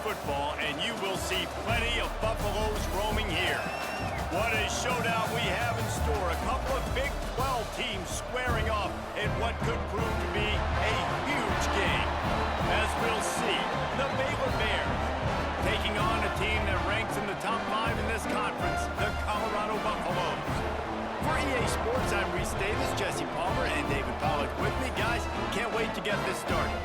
football, and you will see plenty of Buffaloes roaming here. What a showdown we have in store. A couple of Big 12 teams squaring off in what could prove to be a huge game. As we'll see, the Baylor Bears taking on a team that ranks in the top 5 in this conference, the Colorado Buffaloes. For EA Sports, I'm Reese Davis, Jesse Palmer, and David Pollack with me. Guys, can't wait to get this started.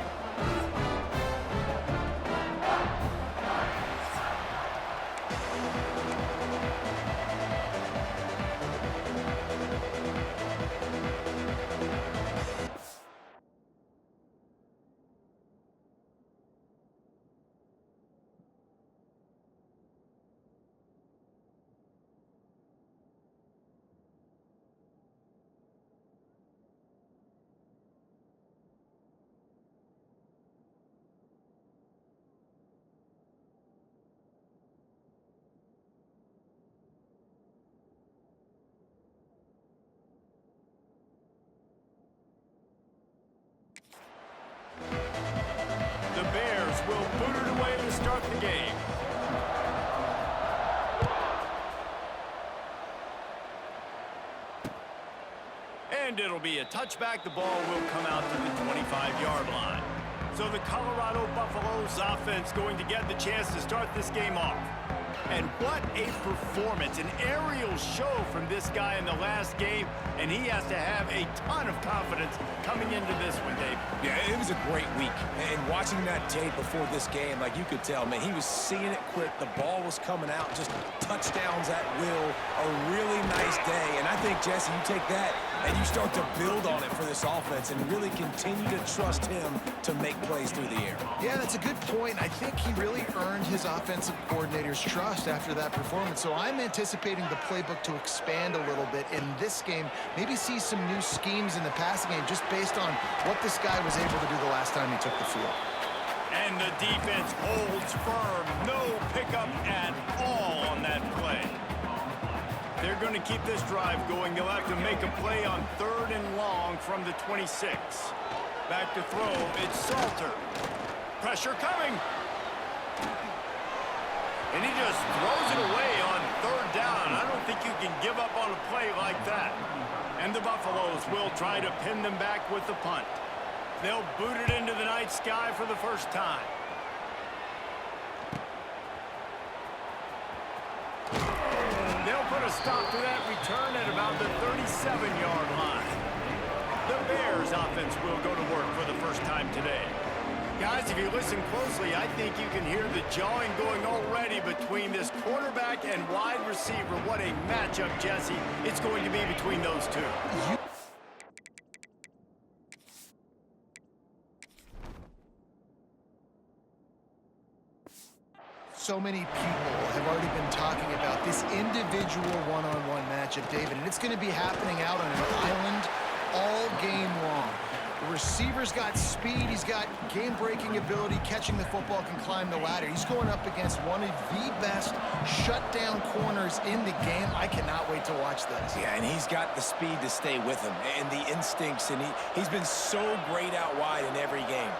The Bears will boot it away to start the game. And it'll be a touchback. The ball will come out to the 25-yard line. So the Colorado Buffaloes offense going to get the chance to start this game off. And what a performance, an aerial show from this guy in the last game, and he has to have a ton of confidence coming into this one, Dave. Yeah, it was a great week, and watching that tape before this game, like you could tell, man, he was seeing it quick, the ball was coming out, just touchdowns at will, a really nice day, and I think, Jesse, you take that and you start to build on it for this offense and really continue to trust him to make plays through the air. Yeah, that's a good point. I think he really earned his offensive coordinator's trust after that performance. So I'm anticipating the playbook to expand a little bit in this game, maybe see some new schemes in the passing game just based on what this guy was able to do the last time he took the field. And the defense holds firm. No pickup at all on that play. They're going to keep this drive going. They'll have to make a play on 3rd and long from the 26. Back to throw. It's Salter. Pressure coming. And he just throws it away on 3rd down. I don't think you can give up on a play like that. And the Buffaloes will try to pin them back with the punt. They'll boot it into the night sky for the first time. They'll put a stop to that return at about the 37-yard line. The Bears offense will go to work for the first time today. Guys, if you listen closely, I think you can hear the jawing going already between this quarterback and wide receiver. What a matchup, Jesse, it's going to be between those two. So many people have already been talking about this individual one-on-one matchup, David, and it's going to be happening out on an island all game long. The receiver's got speed, he's got game-breaking ability, catching the football, can climb the ladder. He's going up against one of the best shutdown corners in the game. I cannot wait to watch this. Yeah, and he's got the speed to stay with him and the instincts, and he's been so great out wide in every game.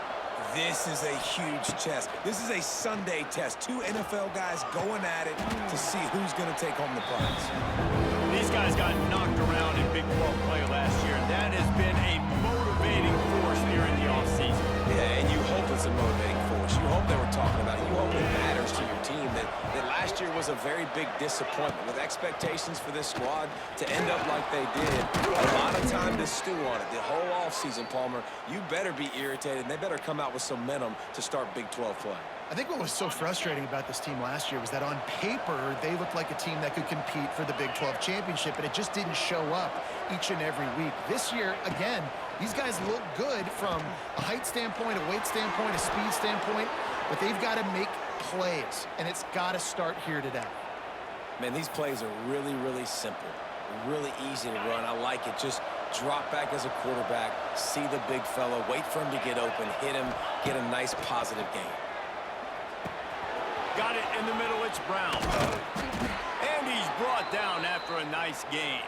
This is a huge test. This is a Sunday test. 2 NFL guys going at it to see who's going to take home the prize. These guys got knocked around in Big 12 play last year. That has been a motivating force here in the offseason. Yeah, and you hope it's a motivating force. You hope they were talking about it. You hope it matters to your team that last year was a very big disappointment with expectations for this squad to end up like they did. A lot of time to stew on it. The whole offseason, Palmer, you better be irritated, and they better come out with some momentum to start Big 12 play. I think what was so frustrating about this team last year was that on paper, they looked like a team that could compete for the Big 12 championship, but it just didn't show up each and every week. This year, again, these guys look good from a height standpoint, a weight standpoint, a speed standpoint, but they've got to make plays, and it's got to start here today. Man, these plays are really, really simple, really easy to run. I like it. Just drop back as a quarterback, see the big fella, wait for him to get open, hit him, get a nice positive gain. Got it in the middle, it's Brown. And he's brought down after a nice gain.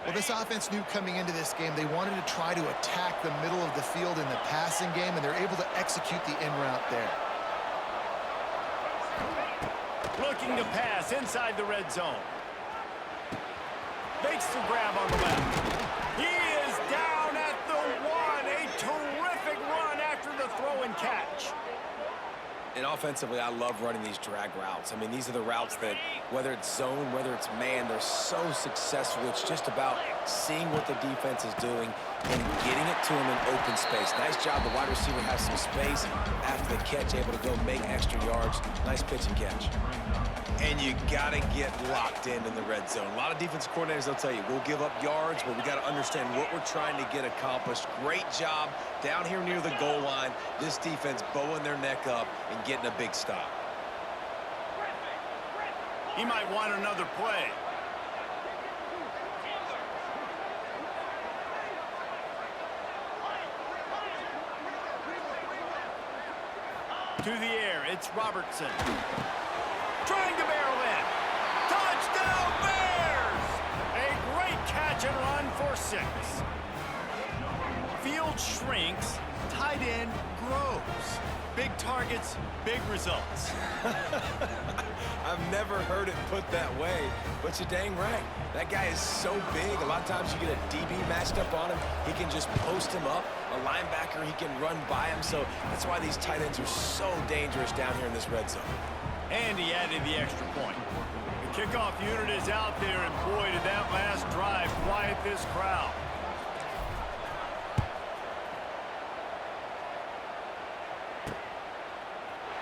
Well, this offense knew coming into this game they wanted to try to attack the middle of the field in the passing game, and they're able to execute the in route there. Looking to pass inside the red zone. Makes the grab on the left. He is down at the 1. A terrific run after the throw and catch. And offensively, I love running these drag routes. I mean, these are the routes that, whether it's zone, whether it's man, they're so successful. It's just about seeing what the defense is doing and getting it to him in open space. Nice job. The wide receiver has some space after the catch, able to go make extra yards. Nice pitch and catch. And you got to get locked in the red zone. A lot of defensive coordinators, they'll tell you, we'll give up yards, but we got to understand what we're trying to get accomplished. Great job down here near the goal line. This defense bowing their neck up and getting a big stop. He might want another play. To the air, it's Robertson. Trying to barrel in. Touchdown, Bears! A great catch and run for 6. Field shrinks, tight end grows. Big targets, big results. I've never heard it put that way, but you're dang right. That guy is so big. A lot of times you get a DB matched up on him. He can just post him up. A linebacker, he can run by him. So that's why these tight ends are so dangerous down here in this red zone. And he added the extra point. The kickoff unit is out there, and boy, did that last drive quiet this crowd.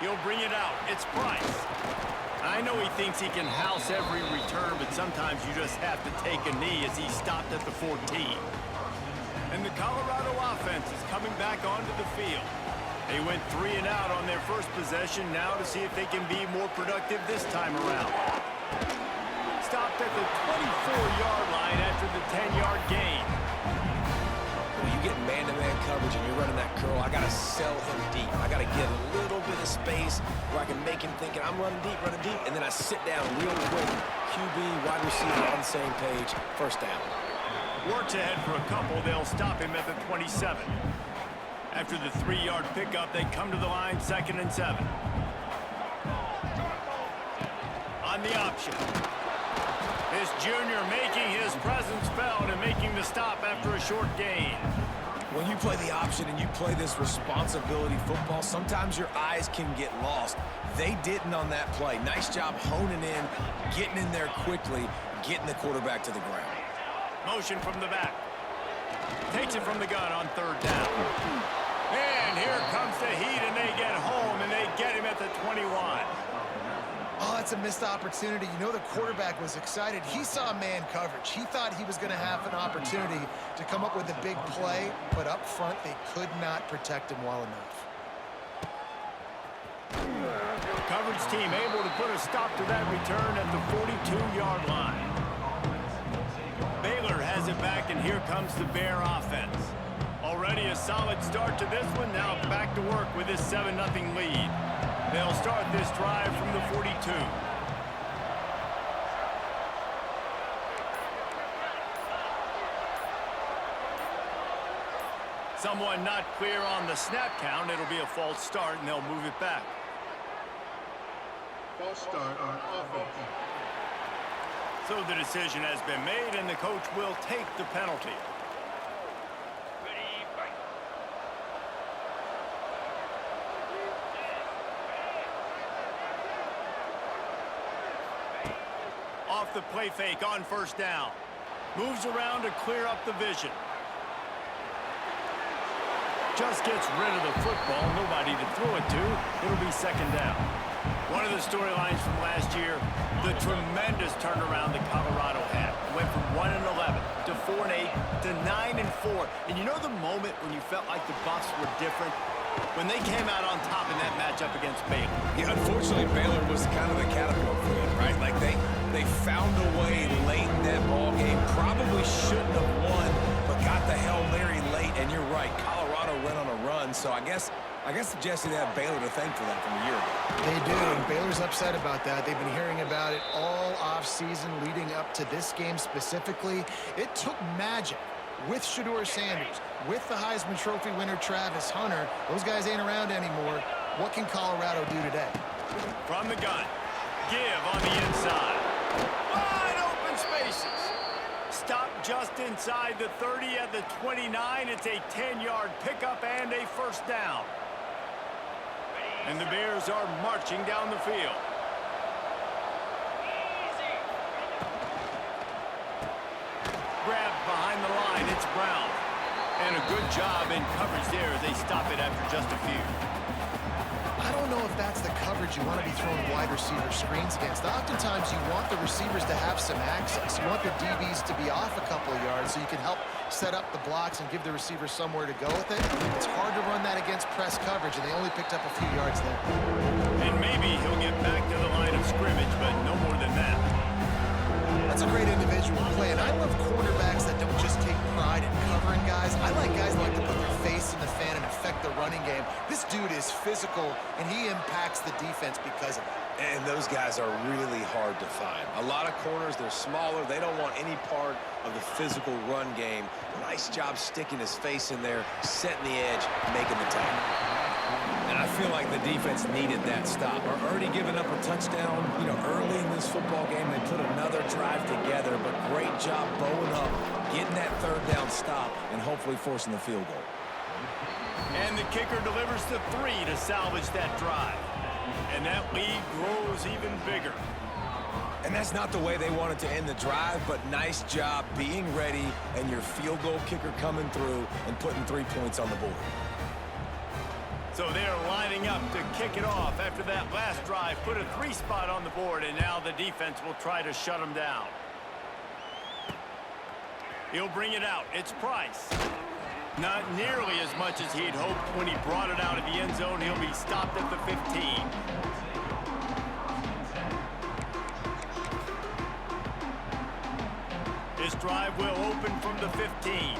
He'll bring it out. It's Price. I know he thinks he can house every return, but sometimes you just have to take a knee as he stopped at the 14. And the Colorado offense is coming back onto the field. They went 3 and out on their first possession, now to see if they can be more productive this time around. Stopped at the 24-yard line after the 10-yard gain. When you get man-to-man coverage and you're running that curl, I got to sell him deep. I got to get a little bit of space where I can make him thinking I'm running deep, and then I sit down real quick. QB, wide receiver on the same page, first down. Works ahead for a couple. They'll stop him at the 27. After the 3-yard pickup, they come to the line, 2nd and 7. On the option. This junior making his presence felt and making the stop after a short gain. When you play the option and you play this responsibility football, sometimes your eyes can get lost. They didn't on that play. Nice job honing in, getting in there quickly, getting the quarterback to the ground. Motion from the back. Takes it from the gun on 3rd down. And here comes the heat, and they get home, and they get him at the 21. Oh, it's a missed opportunity. You know the quarterback was excited. He saw man coverage. He thought he was going to have an opportunity to come up with a big play, but up front, they could not protect him well enough. Coverage team able to put a stop to that return at the 42-yard line. Baylor has it back, and here comes the Bear offense. Already a solid start to this one. Now back to work with this 7-0 lead. They'll start this drive from the 42. Someone not clear on the snap count. It'll be a false start, and they'll move it back. False start on offense. So the decision has been made, and the coach will take the penalty. Off the play fake on 1st down. Moves around to clear up the vision. Just gets rid of the football. Nobody to throw it to. It'll be 2nd down. One of the storylines from last year, the tremendous turnaround that Colorado had. Went from 1-11 to 4-8 to 9-4. And you know the moment when you felt like the Buffs were different? When they came out on top in that matchup against Baylor. Yeah, unfortunately, Baylor was kind of the catapult for them, right? Like they found a way late in that ball game. Probably shouldn't have won, but got the Hail Mary late. And you're right, Colorado went on a run. So I guess Jesse, they have Baylor to thank for that from a year ago. They do, and Baylor's upset about that. They've been hearing about it all offseason leading up to this game specifically. It took magic with Shedeur Sanders, with the Heisman Trophy winner Travis Hunter. Those guys ain't around anymore. What can Colorado do today? From the gun. Give on the inside. Wide open spaces. Stop just inside the 30 at the 29. It's a 10-yard pickup and a first down. And the Bears are marching down the field. Grab behind the line. It's Brown. And a good job in coverage there as they stop it after just a few. I don't know if that's the coverage you want to be throwing wide receiver screens against. Oftentimes, you want the receivers to have some access. You want the DBs to be off a couple of yards so you can help set up the blocks and give the receiver somewhere to go with it. It's hard to run that against press coverage, and they only picked up a few yards there. And maybe he'll get back to the line of scrimmage, but no more than that. That's a great individual play, and I love quarterbacks that don't just take pride in covering guys. I like guys that like to put their face in the fan and affect the running game. This dude is physical, and he impacts the defense because of it. And those guys are really hard to find. A lot of corners, they're smaller. They don't want any part of the physical run game. Nice job sticking his face in there, setting the edge, making the tackle. And I feel like the defense needed that stop. Are already giving up a touchdown, early in this football game. They put another drive together, but great job bowing up, getting that third down stop, and hopefully forcing the field goal. And the kicker delivers the 3 to salvage that drive. And that lead grows even bigger. And that's not the way they wanted to end the drive, but nice job being ready and your field goal kicker coming through and putting 3 points on the board. So they're lining up to kick it off after that last drive. Put a 3 spot on the board, and now the defense will try to shut them down. He'll bring it out. It's Price. Not nearly as much as he'd hoped when he brought it out of the end zone. He'll be stopped at the 15. This drive will open from the 15.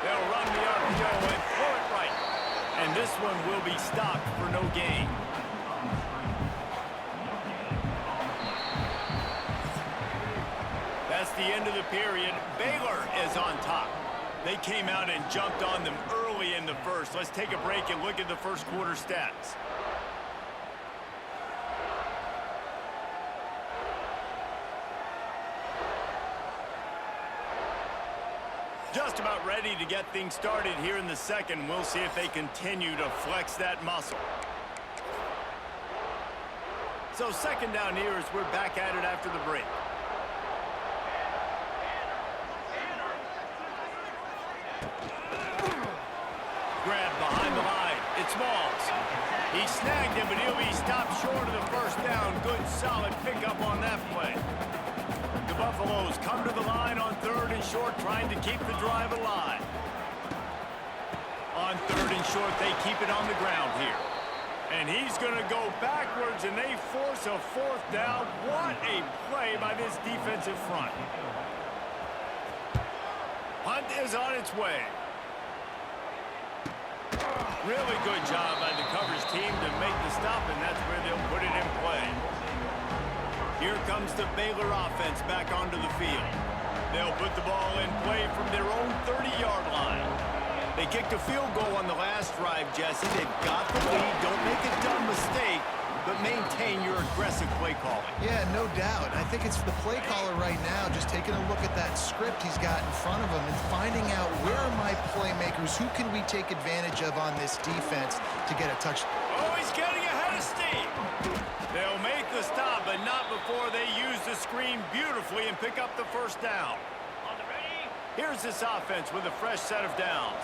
They'll run the RPO and throw it right. And this one will be stopped for no gain. That's the end of the period. Baylor is on top. They came out and jumped on them early in the first. Let's take a break and look at the first quarter stats. Just about ready to get things started here in the second. We'll see if they continue to flex that muscle. So second down here as we're back at it after the break. Grab behind the line. It's Smalls. He snagged him, but he'll be stopped short of the first down. Good, solid pickup on that play. The Buffaloes come to the line on 3rd and short, trying to keep the drive alive. On 3rd and short, they keep it on the ground here. And he's going to go backwards, and they force a 4th down. What a play by this defensive front. Hunt is on its way. Really good job by the coverage team to make the stop, and that's where they'll put it in play. Here comes the Baylor offense back onto the field. They'll put the ball in play from their own 30-yard line. They kicked a field goal on the last drive, Jesse. They've got the lead. Don't make a dumb mistake, but maintain your aggressive play calling. Yeah, no doubt. I think it's the play caller right now just taking a look at that script he's got in front of him and finding out where are my playmakers, who can we take advantage of on this defense to get a touchdown. Oh, he's getting ahead of steam. They'll make the stop, but not before they use the screen beautifully and pick up the first down. Here's this offense with a fresh set of downs.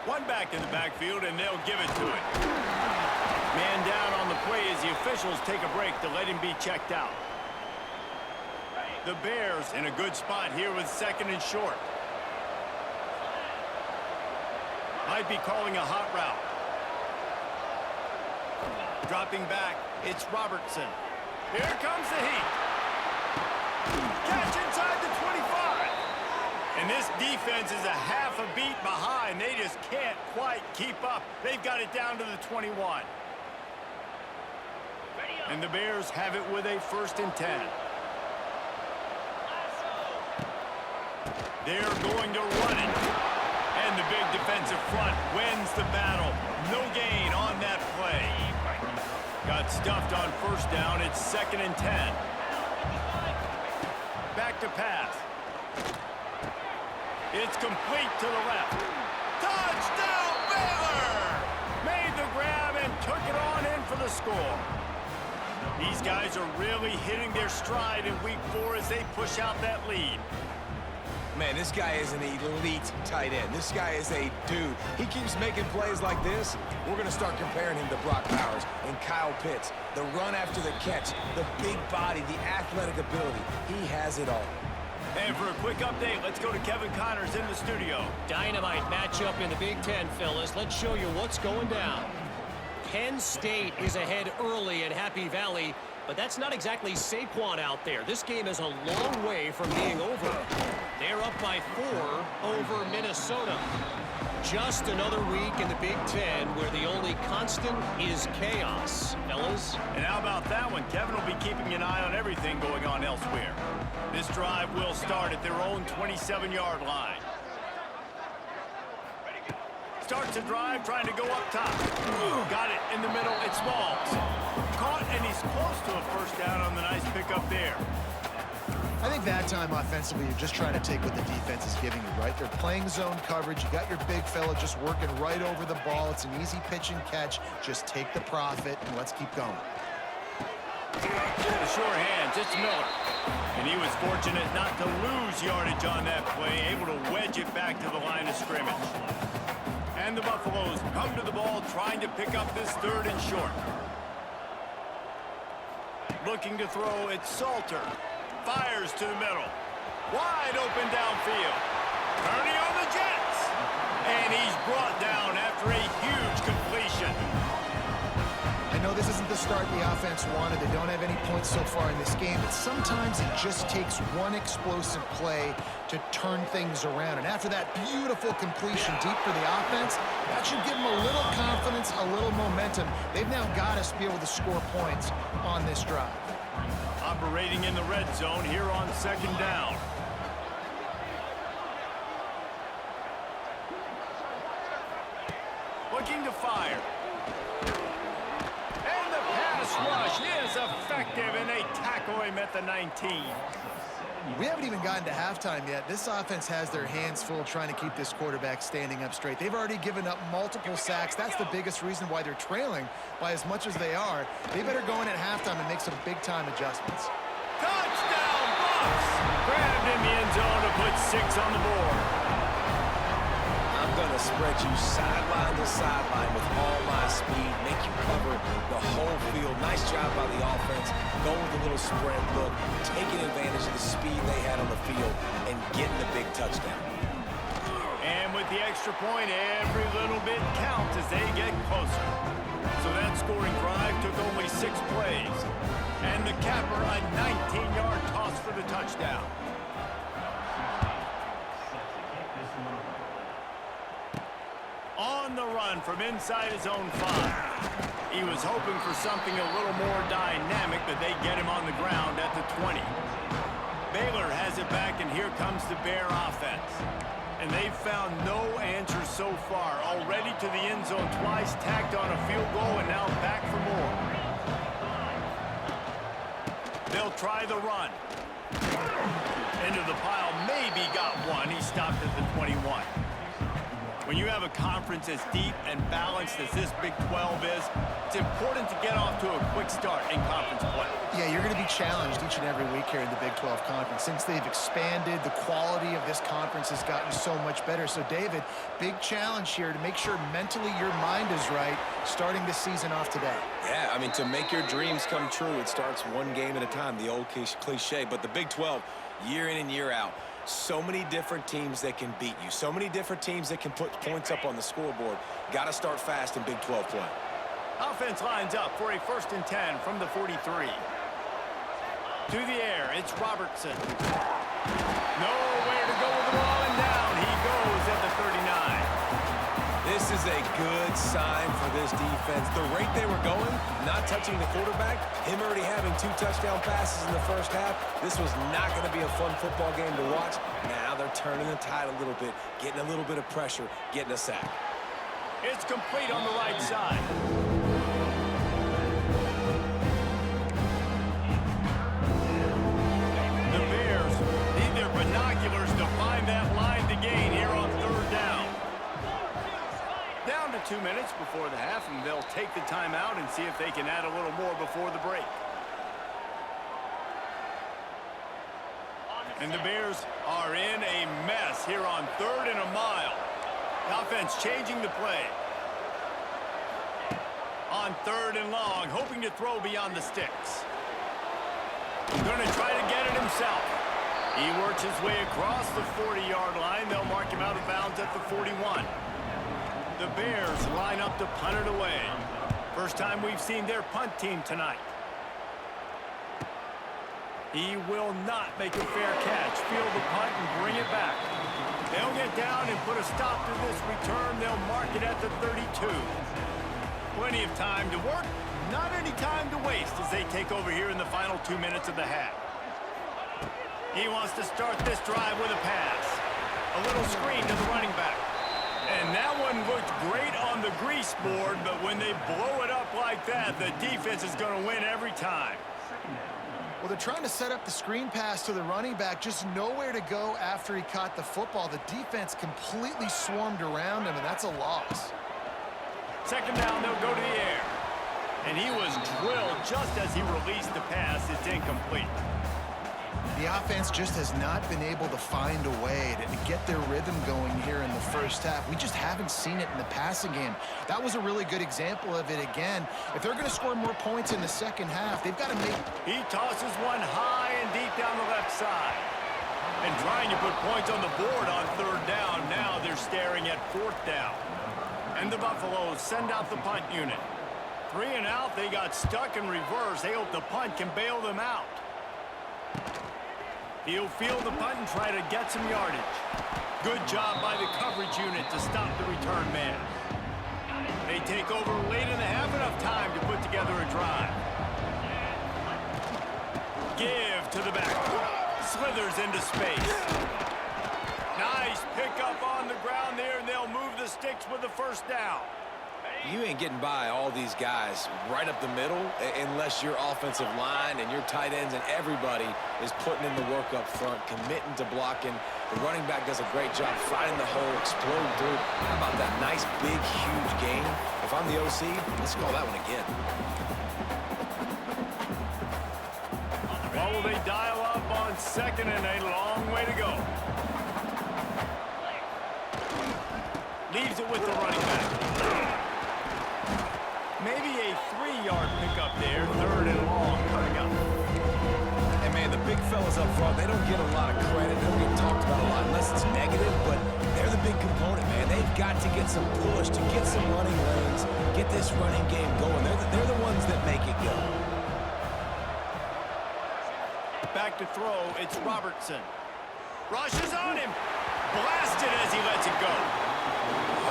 One back in the backfield, and they'll give it to it. Man down on the play as the officials take a break to let him be checked out. The Bears in a good spot here with 2nd and short. Might be calling a hot route. Dropping back, it's Robertson. Here comes the heat. Catch inside the 25. And this defense is a half a beat behind. They just can't quite keep up. They've got it down to the 21. And the Bears have it with a 1st and 10. They're going to run it. And the big defensive front wins the battle. No gain on that play. Got stuffed on first down. It's 2nd and 10. Back to pass. It's complete to the left. Touchdown, Baylor! Made the grab and took it on in for the score. These guys are really hitting their stride in week 4 as they push out that lead. Man, this guy is an elite tight end. This guy is a dude. He keeps making plays like this. We're going to start comparing him to Brock Bowers and Kyle Pitts. The run after the catch, the big body, the athletic ability. He has it all. And for a quick update, let's go to Kevin Connors in the studio. Dynamite matchup in the Big Ten, fellas. Let's show you what's going down. Penn State is ahead early at Happy Valley, but that's not exactly Saquon out there. This game is a long way from being over. They're up by 4 over Minnesota. Just another week in the Big Ten where the only constant is chaos, fellas. And how about that one? Kevin will be keeping an eye on everything going on elsewhere. This drive will start at their own 27-yard line. Starts the drive, trying to go up top. Got it in the middle. It's Smalls. Caught, and he's close to a first down on the nice pickup there. I think that time offensively, you're just trying to take what the defense is giving you, right? They're playing zone coverage. You got your big fella just working right over the ball. It's an easy pitch and catch. Just take the profit, and let's keep going. The sure hands, it's Miller. And he was fortunate not to lose yardage on that play, able to wedge it back to the line of scrimmage. And the Buffaloes come to the ball, trying to pick up this 3rd and short. Looking to throw, it's Salter. Fires to the middle. Wide open downfield. Turning on the Jets. And he's brought down after a huge completion. I know this isn't the start the offense wanted. They don't have any points so far in this game, but sometimes it just takes one explosive play to turn things around. And after that beautiful completion deep for the offense, that should give them a little confidence, a little momentum. They've now got to be able to score points on this drive. Operating in the red zone here on 2nd down. Looking to fire. And the pass rush is effective, and they tackle him at the 19. We haven't even gotten to halftime yet. This offense has their hands full trying to keep this quarterback standing up straight. They've already given up multiple sacks. That's the biggest reason why they're trailing by as much as they are. They better go in at halftime and make some big-time adjustments. Touchdown, Bucks! Grabbed in the end zone to put 6 on the board. I'm going to spread you sideline to sideline with all my speed, make you cover the whole field. Nice job by the offense, going with a little spread look, taking advantage of the speed they had on the field, and getting the big touchdown. And with the extra point, every little bit counts as they get closer. So that scoring drive took only 6 plays. And the capper, a 19-yard toss for the touchdown. On the run from inside his own 5. He was hoping for something a little more dynamic, but they get him on the ground at the 20. Baylor has it back, and here comes the Bear offense. And they've found no answer so far. Already to the end zone twice, tacked on a field goal, and now back for more. They'll try the run. Into the pile, maybe got one. He stopped at the 21. When you have a conference as deep and balanced as this Big 12 is, it's important to get off to a quick start in conference play. Yeah, you're going to be challenged each and every week here in the Big 12 Conference. Since they've expanded, the quality of this conference has gotten so much better. So, David, big challenge here to make sure mentally your mind is right starting this season off today. Yeah, I mean, to make your dreams come true, it starts one game at a time, the old cliche. But the Big 12, year in and year out, so many different teams that can beat you. So many different teams that can put points up on the scoreboard. Got to start fast in Big 12 play. Offense lines up for a 1st and 10 from the 43. To the air, it's Robertson. Nowhere to go with the ball, and down he goes at the 39. This is a good sign for this defense. The rate they were going, not touching the quarterback, him already having 2 touchdown passes in the first half, this was not going to be a fun football game to watch. Now they're turning the tide a little bit, getting a little bit of pressure, getting a sack. It's complete on the right side. The Bears need their binoculars to find that line to gain here on 3rd down. Down to 2 minutes before the half, and they'll take the timeout and see if they can add a little more before the break. And the Bears are in a mess here on 3rd and a mile. The offense changing the play. On 3rd and long, hoping to throw beyond the sticks. Going to try to get it himself. He works his way across the 40-yard line. They'll mark him out of bounds at the 41. The Bears line up to punt it away. First time we've seen their punt team tonight. He will not make a fair catch. Field the punt and bring it back. They'll get down and put a stop to this return. They'll mark it at the 32. Plenty of time to work. Not any time to waste as they take over here in the final 2 minutes of the half. He wants to start this drive with a pass. A little screen to the running back. And that one looked great on the grease board, but when they blow it up like that, the defense is going to win every time. Well, they're trying to set up the screen pass to the running back, just nowhere to go after he caught the football. The defense completely swarmed around him, and that's a loss. 2nd down, they'll go to the air. And he was drilled just as he released the pass. It's incomplete. The offense just has not been able to find a way to get their rhythm going here in the first half. We just haven't seen it in the passing game. That was a really good example of it again. If they're going to score more points in the second half, they've got to make... He tosses one high and deep down the left side. And trying to put points on the board on 3rd down. Now they're staring at 4th down. And the Buffaloes send out the punt unit. 3 and out, they got stuck in reverse. They hope the punt can bail them out. He'll field the punt and try to get some yardage. Good job by the coverage unit to stop the return man. They take over late in the half, enough time to put together a drive. Give to the back. Slithers into space. Nice pickup on the ground there, and they'll move the sticks with the 1st down. You ain't getting by all these guys right up the middle unless your offensive line and your tight ends and everybody is putting in the work up front, committing to blocking. The running back does a great job finding the hole, exploding through. How about that nice, big, huge gain? If I'm the OC, let's call that one again. Well, will they dial up on 2nd and a long way to go? Leaves it with the running back. Maybe a 3-yard pickup there. 3rd and long coming up. And, man, the big fellas up front, they don't get a lot of credit. They don't get talked about a lot unless it's negative, but they're the big component, man. They've got to get some push, to get some running lanes, get this running game going. They're the ones that make it go. Back to throw, it's Robertson. Rushes on him. Blasted as he lets it go.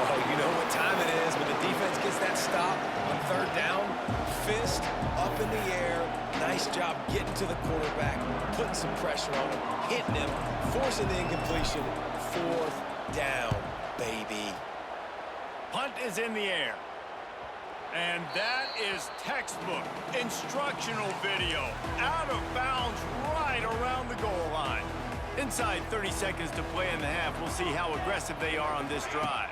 Oh, you know what time it is when the defense gets that stop on 3rd down. Fist up in the air. Nice job getting to the quarterback, putting some pressure on him, hitting him, forcing the incompletion. 4th down, baby. Punt is in the air. And that is textbook instructional video. Out of bounds right around the goal line. Inside 30 seconds to play in the half. We'll see how aggressive they are on this drive.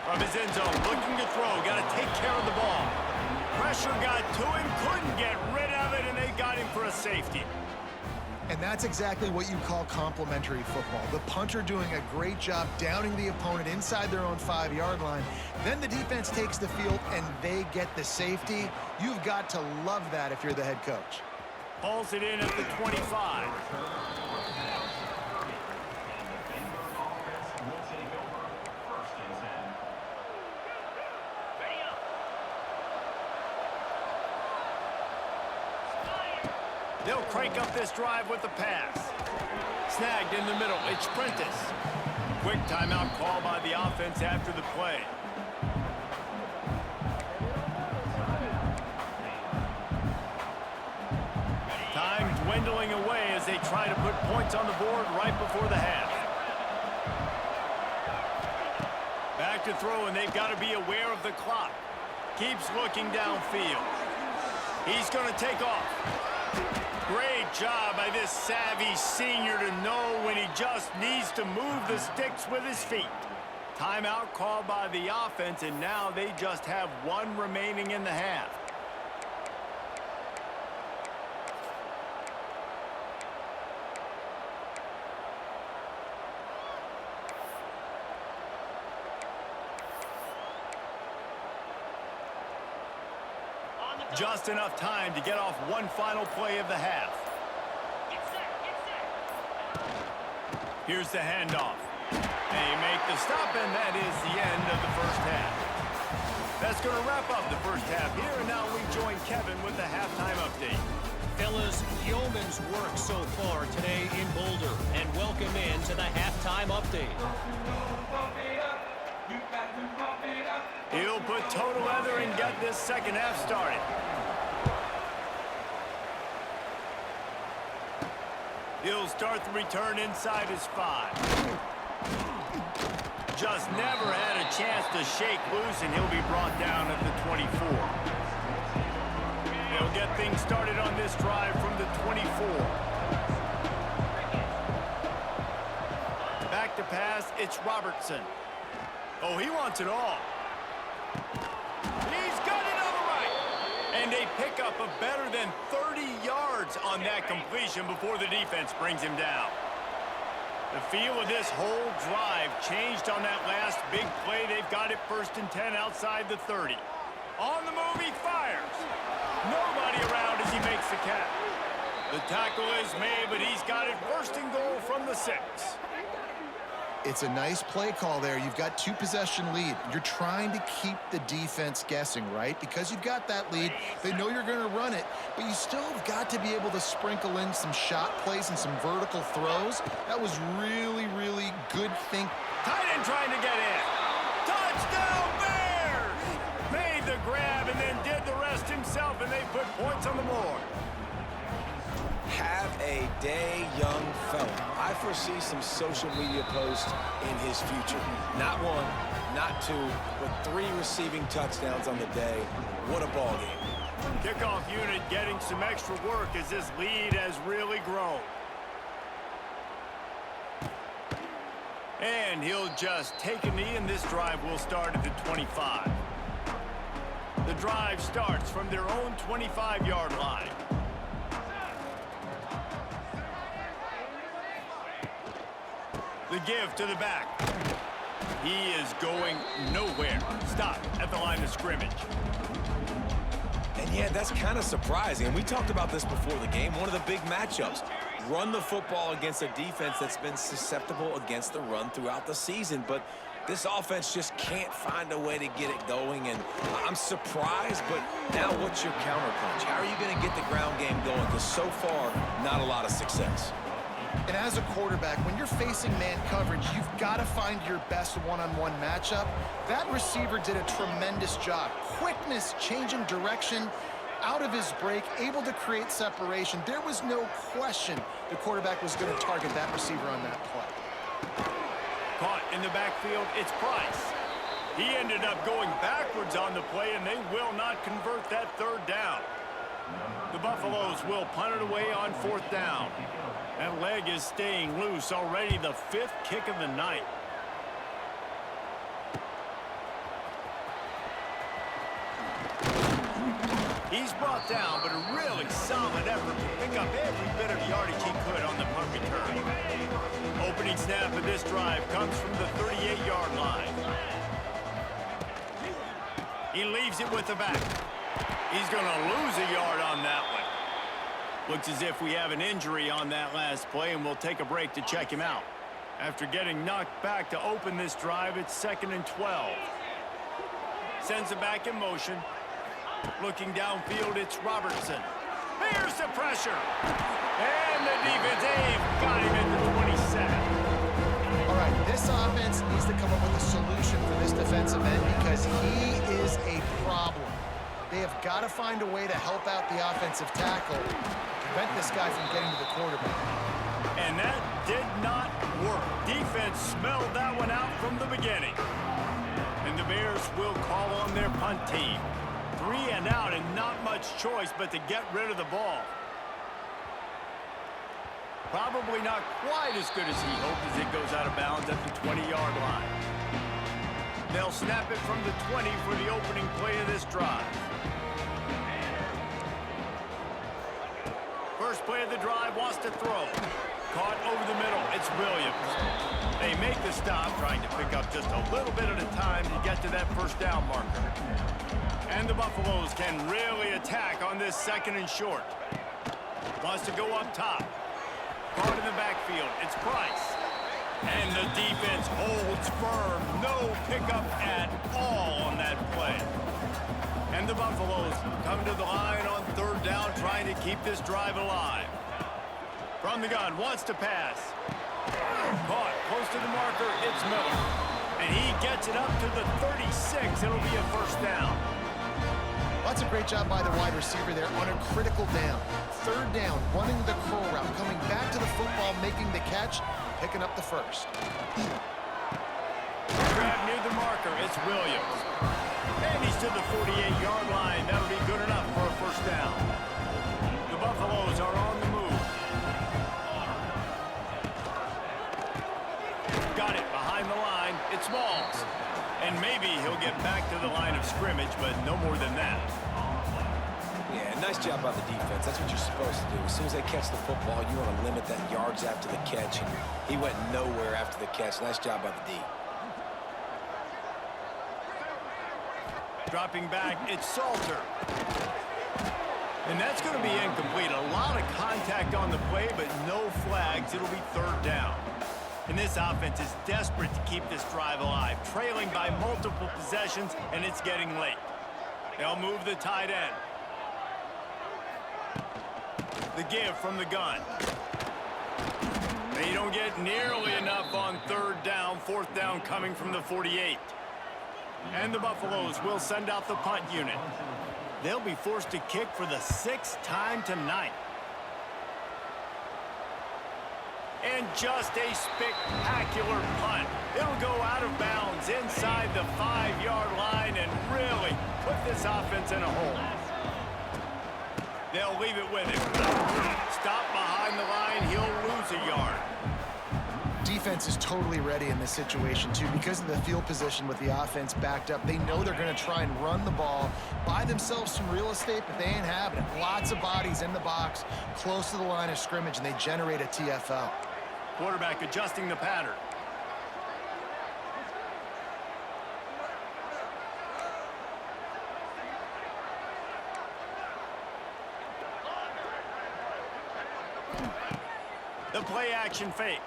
From his end zone, looking to throw. Got to take care of the ball. Pressure got to him, couldn't get rid of it, and they got him for a safety. And that's exactly what you call complementary football. The punter doing a great job downing the opponent inside their own 5-yard line. Then the defense takes the field, and they get the safety. You've got to love that if you're the head coach. Pulls it in at the 25. They'll crank up this drive with the pass. Snagged in the middle. It's Prentice. quick timeout call by the offense after the play. Time dwindling away as they try to put points on the board right before the half. Back to throw, and they've got to be aware of the clock. Keeps looking downfield. He's going to take off. Great job by this savvy senior to know when he just needs to move the sticks with his feet. Timeout called by the offense, and now they just have one remaining in the half. Just enough time to get off one final play of the half. Here's the handoff. They make the stop, and that is the end of the first half. That's going to wrap up the first half here, and now we join Kevin with the halftime update. Fellas, yeoman's work so far today in Boulder, and welcome in to the halftime update. He'll put total leather and get this second half started. He'll start the return inside his 5. Just never had a chance to shake loose, and he'll be brought down at the 24. They'll get things started on this drive from the 24. Back to pass, it's Robertson. Oh, he wants it all. He's got it on the right. And they pick up a better than 30 yards on that completion before the defense brings him down. The feel of this whole drive changed on that last big play. They've got it 1st and 10 outside the 30. On the move, he fires. Nobody around as he makes the catch. The tackle is made, but he's got it 1st and goal from the 6. It's a nice play call there. You've got 2-possession lead. You're trying to keep the defense guessing, right? Because you've got that lead. They know you're going to run it, but you still have got to be able to sprinkle in some shot plays and some vertical throws. That was really, really good think. Tight end trying to get in. Touchdown Bears! Made the grab and then did the rest himself, and they put points on the board. Have a day, young fella. I foresee some social media posts in his future. Not 1, not 2, but 3 receiving touchdowns on the day. What a ball game. Kickoff unit getting some extra work as this lead has really grown. And he'll just take a knee, and this drive will start at the 25. The drive starts from their own 25-yard line. The give to the back. He is going nowhere. Stop at the line of scrimmage. And yeah, that's kind of surprising. And we talked about this before the game. One of the big matchups. Run the football against a defense that's been susceptible against the run throughout the season. But this offense just can't find a way to get it going. And I'm surprised, but now what's your counterpunch? How are you going to get the ground game going? Because so far, not a lot of success. And as a quarterback, when you're facing man coverage, you've got to find your best one-on-one matchup. That receiver did a tremendous job. Quickness, changing direction, out of his break, able to create separation. There was no question the quarterback was going to target that receiver on that play. Caught in the backfield, it's Price. He ended up going backwards on the play, and they will not convert that 3rd down. The Buffaloes will punt it away on 4th down. That leg is staying loose, already the 5th kick of the night. He's brought down, but a really solid effort to pick up every bit of yardage he could on the punt return. Opening snap of this drive comes from the 38-yard line. He leaves it with the back. He's going to lose a yard on that one. Looks as if we have an injury on that last play, and we'll take a break to check him out. After getting knocked back to open this drive, it's 2nd and 12. Sends it back in motion. Looking downfield, it's Robertson. Here's the pressure. And the defense, they've got him at the 27. All right, this This offense needs to come up with a solution for this defensive end because he is a problem. They have got to find a way to help out the offensive tackle, prevent this guy from getting to the quarterback. And that did not work. Defense smelled that one out from the beginning. And the Bears will call on their punt team. 3 and out and not much choice but to get rid of the ball. Probably not quite as good as he hoped as it goes out of bounds at the 20-yard line. They'll snap it from the 20 for the opening play of this drive. First play of the drive, wants to throw. Caught over the middle, it's Williams. They make the stop, trying to pick up just a little bit at a time to get to that first down marker. And the Buffaloes can really attack on this 2nd and short. Wants to go up top. Caught in the backfield, it's Price. And the defense holds firm. No pickup at all on that play. And the Buffaloes come to the line on 3rd down, trying to keep this drive alive. From the gun, wants to pass. Caught close to the marker, it's Miller. And he gets it up to the 36. It'll be a first down. That's a great job by the wide receiver there on a critical down. 3rd down, running the curl route, coming back to the football, making the catch, picking up the first. Grab near the marker, it's Williams. And he's to the 48-yard line. That'll be good enough for a first down. The Buffaloes are on the move. Got it behind the line. It's Smalls. And maybe he'll get back to the line of scrimmage, but no more than that. Yeah, nice job by the defense. That's what you're supposed to do. As soon as they catch the football, you want to limit that yards after the catch. And he went nowhere after the catch. Nice job by the D. Dropping back, it's Salter. And that's going to be incomplete. A lot of contact on the play, but no flags. It'll be 3rd down. And this offense is desperate to keep this drive alive, trailing by multiple possessions, and it's getting late. They'll move the tight end. The give from the gun. They don't get nearly enough on 3rd down. 4th down coming from the 48. And the Buffaloes will send out the punt unit. They'll be forced to kick for the 6th time tonight. And just a spectacular punt. It'll go out of bounds inside the 5-yard line and really put this offense in a hole. They'll leave it with him. Stop behind the line. He'll lose a yard. Defense is totally ready in this situation, too. Because of the field position with the offense backed up, they know they're going to try and run the ball, buy themselves some real estate, but they ain't having it. Lots of bodies in the box, close to the line of scrimmage, and they generate a TFL. Quarterback adjusting the pattern. The play action fake.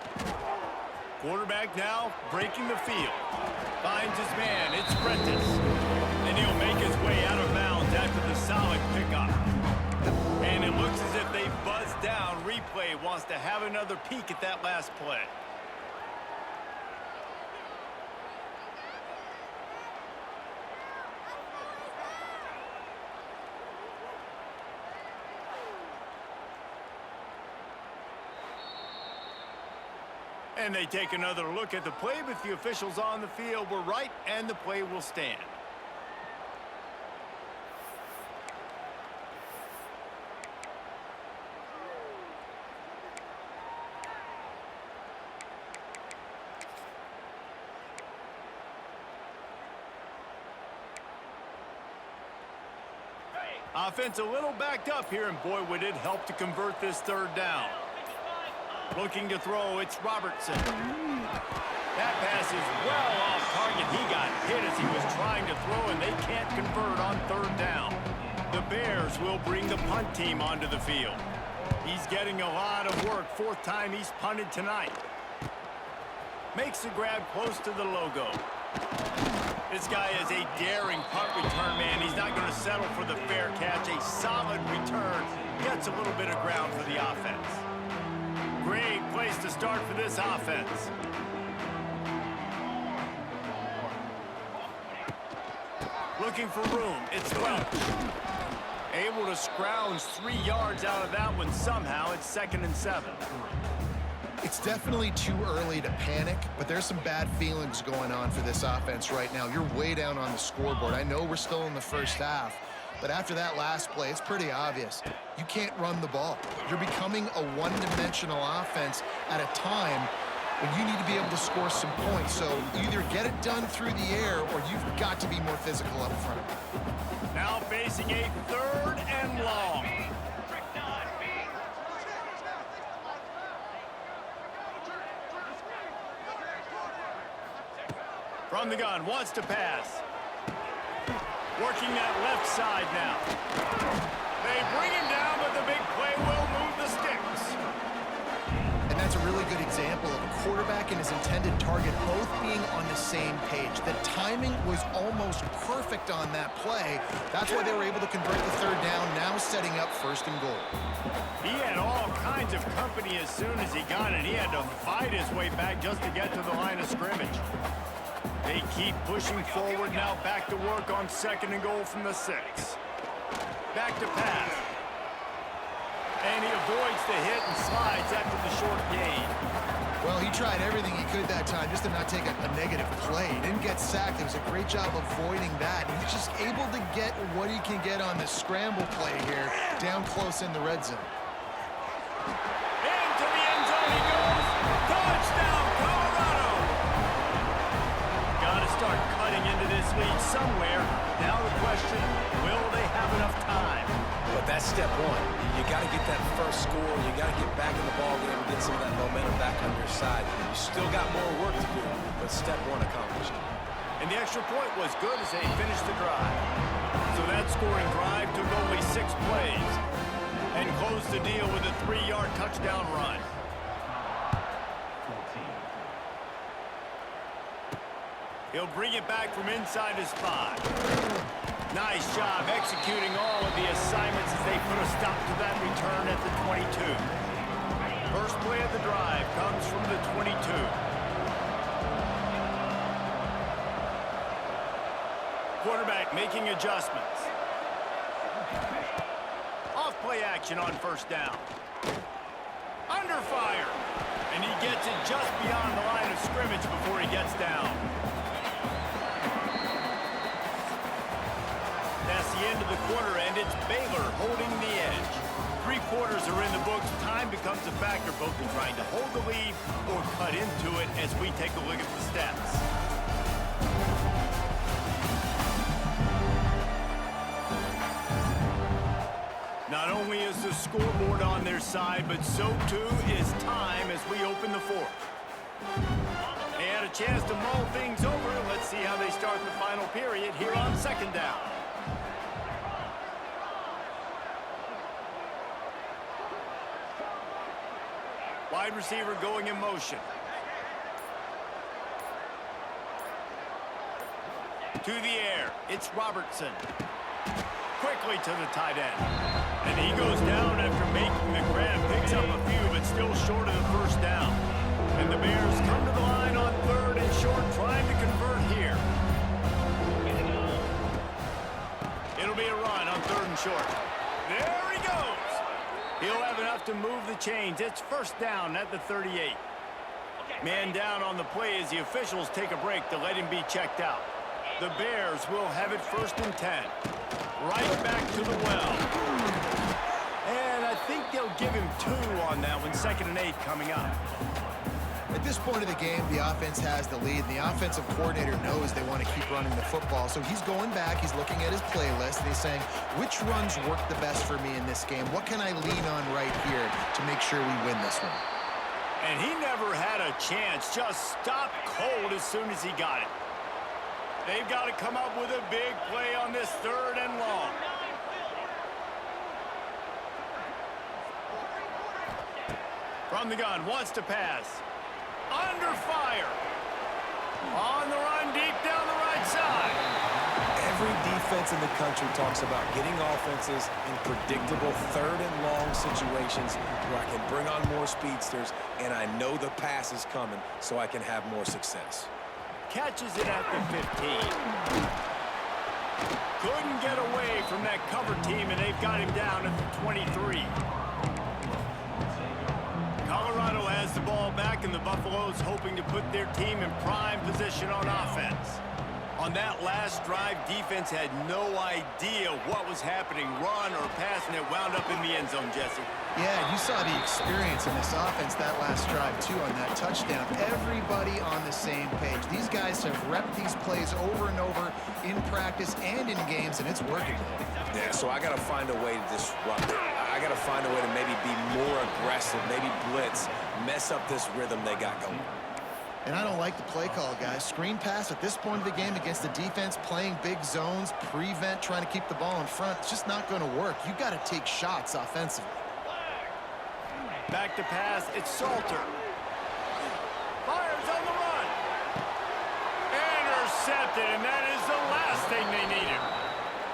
Quarterback now breaking the field. Finds his man. It's Prentice. And he'll make his way out of bounds after the solid pickup. And it looks as if they buzzed down. Replay wants to have another peek at that last play. And they take another look at the play, but the officials on the field were right, and the play will stand. Offense a little backed up here, and boy, would it help to convert this 3rd down. Looking to throw, it's Robertson. That pass is well off target. He got hit as he was trying to throw, and they can't convert on 3rd down. The Bears will bring the punt team onto the field. He's getting a lot of work. 4th time he's punted tonight. Makes the grab close to the logo. This guy is a daring punt return man. He's not going to settle for the fair catch. A solid return. Gets a little bit of ground for the offense. Great place to start for this offense. Looking for room. It's Welch. Able to scrounge 3 yards out of that one somehow. It's 2nd and 7. It's definitely too early to panic, but there's some bad feelings going on for this offense right now. You're way down on the scoreboard. I know we're still in the first half, but after that last play, it's pretty obvious. You can't run the ball. You're becoming a one-dimensional offense at a time when you need to be able to score some points. So either get it done through the air or you've got to be more physical up front. Now facing a 3rd and long. From the gun, wants to pass. Working that left side now. They bring him down, but the big play will move the sticks. And that's a really good example of a quarterback and his intended target both being on the same page. The timing was almost perfect on that play. That's why they were able to convert the 3rd down, now setting up 1st and goal. He had all kinds of company as soon as he got it. He had to fight his way back just to get to the line of scrimmage. They keep pushing forward now, back to work on 2nd and goal from the 6. Back to pass. And he avoids the hit and slides after the short gain. Well, he tried everything he could that time just to not take a negative play. He didn't get sacked. It was a great job avoiding that. He's just able to get what he can get on the scramble play here, down close in the red zone. Into the end zone he goes. Touchdown, Colorado! Got to start cutting into this lead somewhere. Now the question, will they have enough time? But that's step one. You got to get that first score. You got to get back in the ball game and get some of that momentum back on your side. You still got more work to do, but step one accomplished. And the extra point was good as they finished the drive. So that scoring drive took only 6 plays and closed the deal with a 3-yard touchdown run. He'll bring it back from inside his 5. Nice job executing all of the assignments as they put a stop to that return at the 22. First play of the drive comes from the 22. Quarterback making adjustments. Off play action on 1st down. Under fire. And he gets it just beyond the line of scrimmage before he gets down. That's the end of the quarter, and it's Baylor holding the edge. 3 quarters are in the books. Time becomes a factor both in trying to hold the lead or cut into it as we take a look at the stats. Not only is the scoreboard on their side, but so too is time as we open the 4th. They had a chance to mull things over. Let's see how they start the final period here on 2nd down. Wide receiver going in motion. To the air, it's Robertson. Quickly to the tight end. And he goes down after making the grab. Picks up a few, but still short of the 1st down. And the Bears come to the line on 3rd and short, trying to convert here. It'll be a run on 3rd and short. There he goes. He'll have enough to move the chains. It's 1st down at the 38. Man down on the play as the officials take a break to let him be checked out. The Bears will have it 1st and 10. Right back to the well. And I think they'll give him 2 on that one. 2nd and 8 coming up. At this point of the game, the offense has the lead, and the offensive coordinator knows they want to keep running the football. So he's going back, he's looking at his playlist, and he's saying, which runs work the best for me in this game? What can I lean on right here to make sure we win this one? And he never had a chance, just stopped cold as soon as he got it. They've got to come up with a big play on this 3rd and long. From the gun, wants to pass. Under fire. On the run, deep down the right side. Every defense in the country talks about getting offenses in predictable 3rd and long situations where I can bring on more speedsters and I know the pass is coming so I can have more success. Catches it at the 15. Couldn't get away from that cover team, and they've got him down at the 23. Colorado has the ball back, and the Buffaloes hoping to put their team in prime position on offense. On that last drive, defense had no idea what was happening, run or pass, and it wound up in the end zone, Jesse. Yeah, you saw the experience in this offense that last drive, too, on that touchdown. Everybody on the same page. These guys have repped these plays over and over in practice and in games, and it's working. Yeah, so I got to find a way to disrupt it. I got to find a way to maybe be more aggressive, maybe blitz, mess up this rhythm they got going. And I don't like the play call, guys. Screen pass at this point of the game against the defense, playing big zones, prevent, trying to keep the ball in front. It's just not going to work. You got to take shots offensively. Back to pass, it's Salter. Fires on the run. Intercepted, and that is the last thing they needed.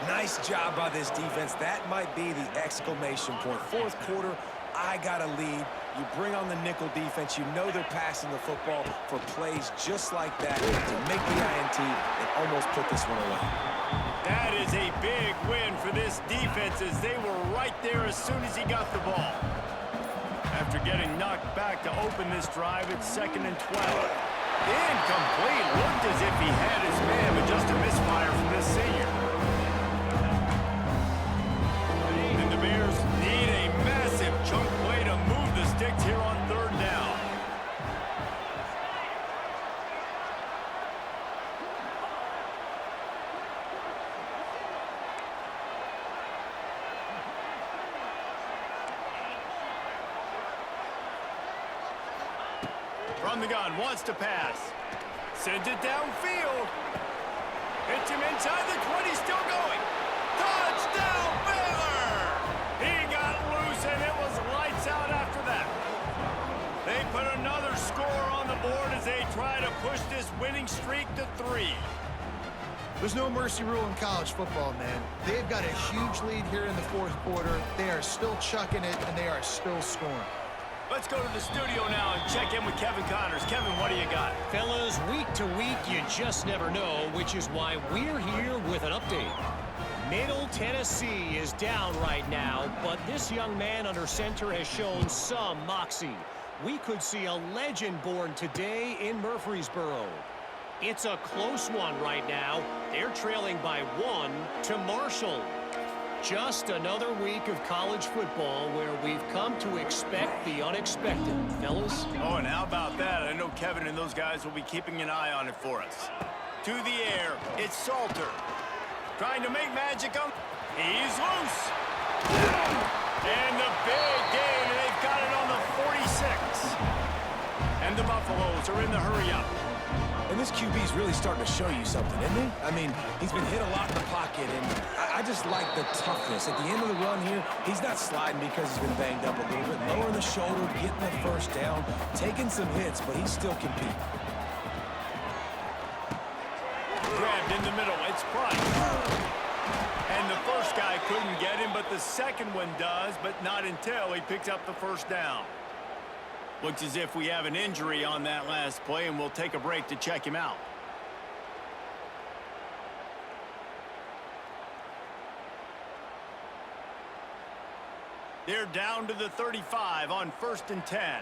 Nice job by this defense. That might be the exclamation point. Fourth quarter, I got a lead. You bring on the nickel defense. You know they're passing the football for plays just like that to make the INT and almost put this one away. That is a big win for this defense as they were right there as soon as he got the ball. After getting knocked back to open this drive, it's 2nd and 12. Incomplete. Looked as if he had his man, but just a misfire from this senior. And the Bears need a massive chunk play to move the sticks here on 3rd down. From the gun, wants to pass. Sends it downfield. Hits him inside the 20, still going. Touchdown, Baylor! He got loose, and it was lights out after that. They put another score on the board as they try to push this winning streak to 3. There's no mercy rule in college football, man. They've got a huge lead here in the 4th quarter. They are still chucking it, and they are still scoring. Let's go to the studio now and check in with Kevin Connors. Kevin, what do you got? Fellas, week to week, you just never know, which is why we're here with an update. Middle Tennessee is down right now, but this young man under center has shown some moxie. We could see a legend born today in Murfreesboro. It's a close one right now. They're trailing by 1 to Marshall. Just another week of college football where we've come to expect the unexpected, fellas. Oh, and how about that? I know Kevin and those guys will be keeping an eye on it for us. To the air, it's Salter. Trying to make magic on. He's loose. And the big gain, and they've got it on the 46. And the Buffaloes are in the hurry-up. And this QB's really starting to show you something, isn't he? I mean, he's been hit a lot in the pocket, and I just like the toughness. At the end of the run here, he's not sliding because he's been banged up a little bit. Lowering the shoulder, getting the first down, taking some hits, but he's still competing. Grabbed in the middle, it's Price. And the first guy couldn't get him, but the second one does, but not until he picks up the first down. Looks as if we have an injury on that last play, and we'll take a break to check him out. They're down to the 35 on 1st and 10.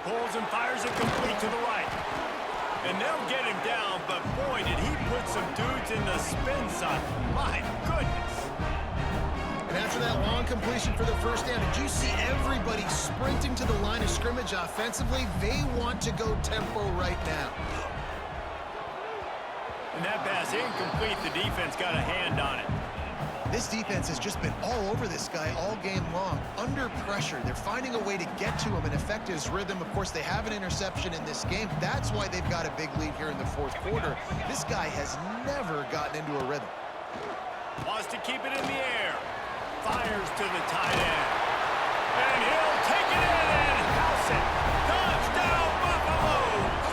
Pulls and fires it complete to the right. And they'll get him down, but boy, did he put some dudes in the spin side. My goodness. And after that long completion for the first down, did you see everybody sprinting to the line of scrimmage offensively? They want to go tempo right now. And that pass incomplete. The defense got a hand on it. This defense has just been all over this guy all game long. Under pressure, they're finding a way to get to him and affect his rhythm. Of course, they have an interception in this game. That's why they've got a big lead here in the 4th quarter. This guy has never gotten into a rhythm. Wants to keep it in the air. Fires to the tight end. And he'll take it in and house it. Touchdown, Buffaloes!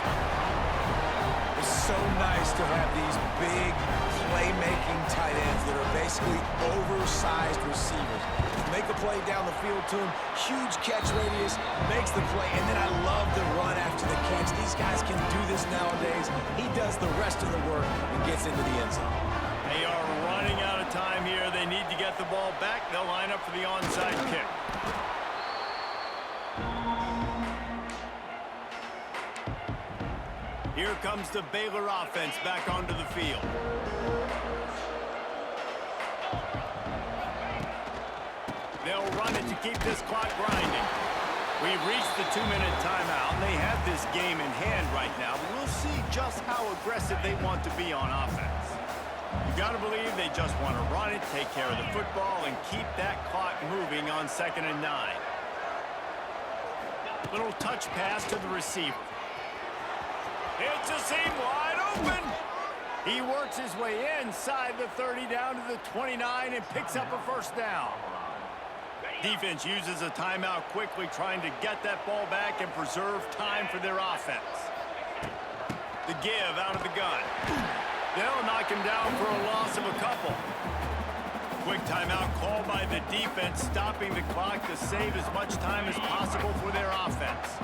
It's so nice to have these big playmaking tight ends that are basically oversized receivers. Make a play down the field to him. Huge catch radius, makes the play, and then I love the run after the catch. These guys can do this nowadays. He does the rest of the work and gets into the end zone. They are running out of time here. They need to get the ball back. They'll line up for the onside kick. Here comes the Baylor offense back onto the field. They'll run it to keep this clock grinding. We've reached the 2-minute timeout, and they have this game in hand right now. But we'll see just how aggressive they want to be on offense. You got to believe they just want to run it, take care of the football, and keep that clock moving on 2nd and 9. Little touch pass to the receiver. It's a seam wide open. He works his way inside the 30 down to the 29 and picks up a first down. Defense uses a timeout quickly, trying to get that ball back and preserve time for their offense. The give out of the gun. They'll knock him down for a loss of a couple. Quick timeout called by the defense, stopping the clock to save as much time as possible for their offense.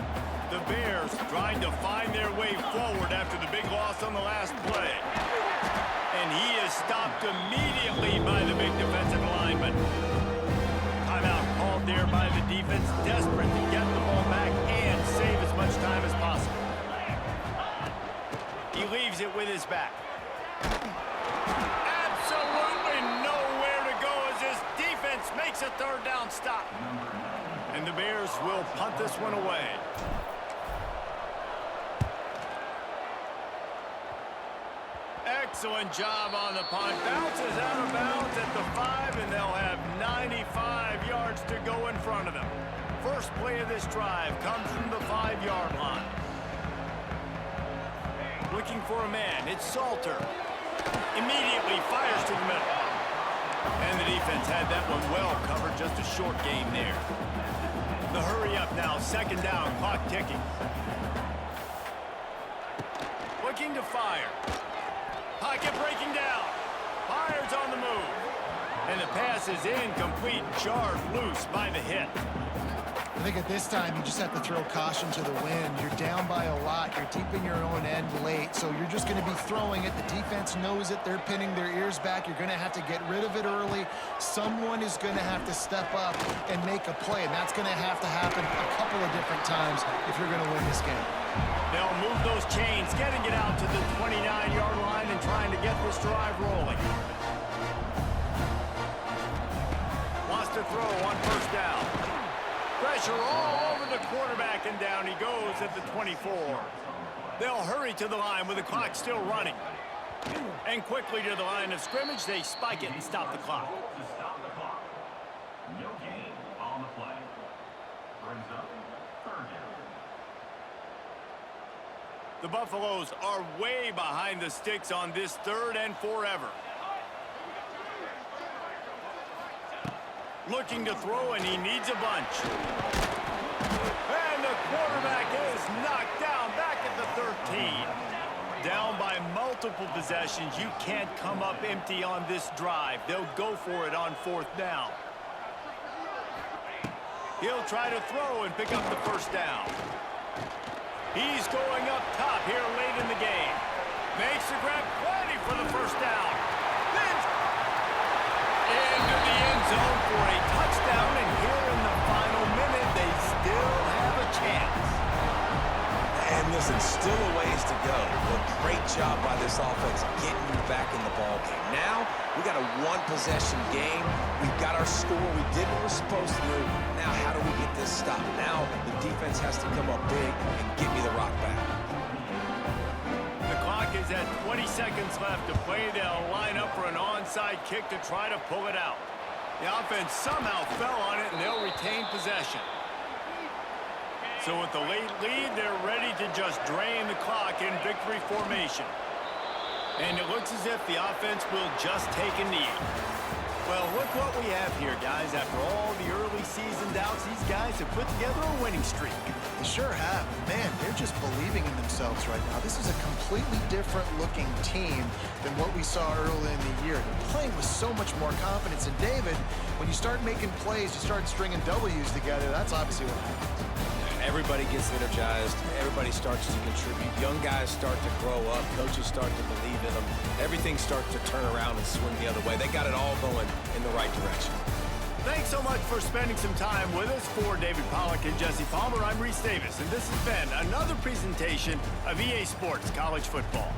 The Bears trying to find their way forward after the big loss on the last play. And he is stopped immediately by the big defensive lineman. Timeout called there by the defense, desperate to get the ball back and save as much time as possible. He leaves it with his back. Absolutely nowhere to go as this defense makes a 3rd down stop. And the Bears will punt this one away. Excellent job on the punt. Bounces out of bounds at the 5, and they'll have 95 yards to go in front of them. First play of this drive comes from the 5-yard line. Looking for a man. It's Salter. Immediately fires to the middle. And the defense had that one well covered. Just a short game there. The hurry up now. 2nd down. Clock ticking. Looking to fire. Pocket breaking down. Fires on the move. And the pass is incomplete. Jarred loose by the hit. I think at this time, you just have to throw caution to the wind. You're down by a lot. You're deep in your own end late, so you're just going to be throwing it. The defense knows it. They're pinning their ears back. You're going to have to get rid of it early. Someone is going to have to step up and make a play, and that's going to have to happen a couple of different times if you're going to win this game. They'll move those chains, getting it out to the 29-yard line and trying to get this drive rolling. Wants to throw on 1st down. Pressure all over the quarterback, and down he goes at the 24. They'll hurry to the line with the clock still running. And quickly to the line of scrimmage, they spike it and stop the clock. No gain on the play. Brings up 3rd down. The Buffaloes are way behind the sticks on this 3rd and forever. Looking to throw, and he needs a bunch. And the quarterback is knocked down back at the 13. Down by multiple possessions. You can't come up empty on this drive. They'll go for it on 4th down. He'll try to throw and pick up the 1st down. He's going up top here late in the game. Makes the grab, plenty for the 1st down. Then into the end zone for a touchdown, and here in the final minute, they still have a chance. And listen, still a ways to go, but great job by this offense getting you back in the ballgame. Now, we got a 1-possession game. We've got our score. We did what we're supposed to do. Now, how do we get this stopped? Now, the defense has to come up big and get me the rock back. The clock is at 20 seconds left to play. They'll line up for an onside kick to try to pull it out. The offense somehow fell on it, and they'll retain possession. So with the late lead, they're ready to just drain the clock in victory formation. And it looks as if the offense will just take a knee. Well, look what we have here, guys. After all the early season doubts, these guys have put together a winning streak. They sure have. Man, they're just believing in themselves right now. This is a completely different looking team than what we saw early in the year. They're playing with so much more confidence. And David, when you start making plays, you start stringing W's together, that's obviously what happens. Everybody gets energized. Everybody starts to contribute. Young guys start to grow up. Coaches start to believe in them. Everything starts to turn around and swing the other way. They got it all going in the right direction. Thanks so much for spending some time with us. For David Pollack and Jesse Palmer, I'm Reese Davis, and this has been another presentation of EA Sports College Football.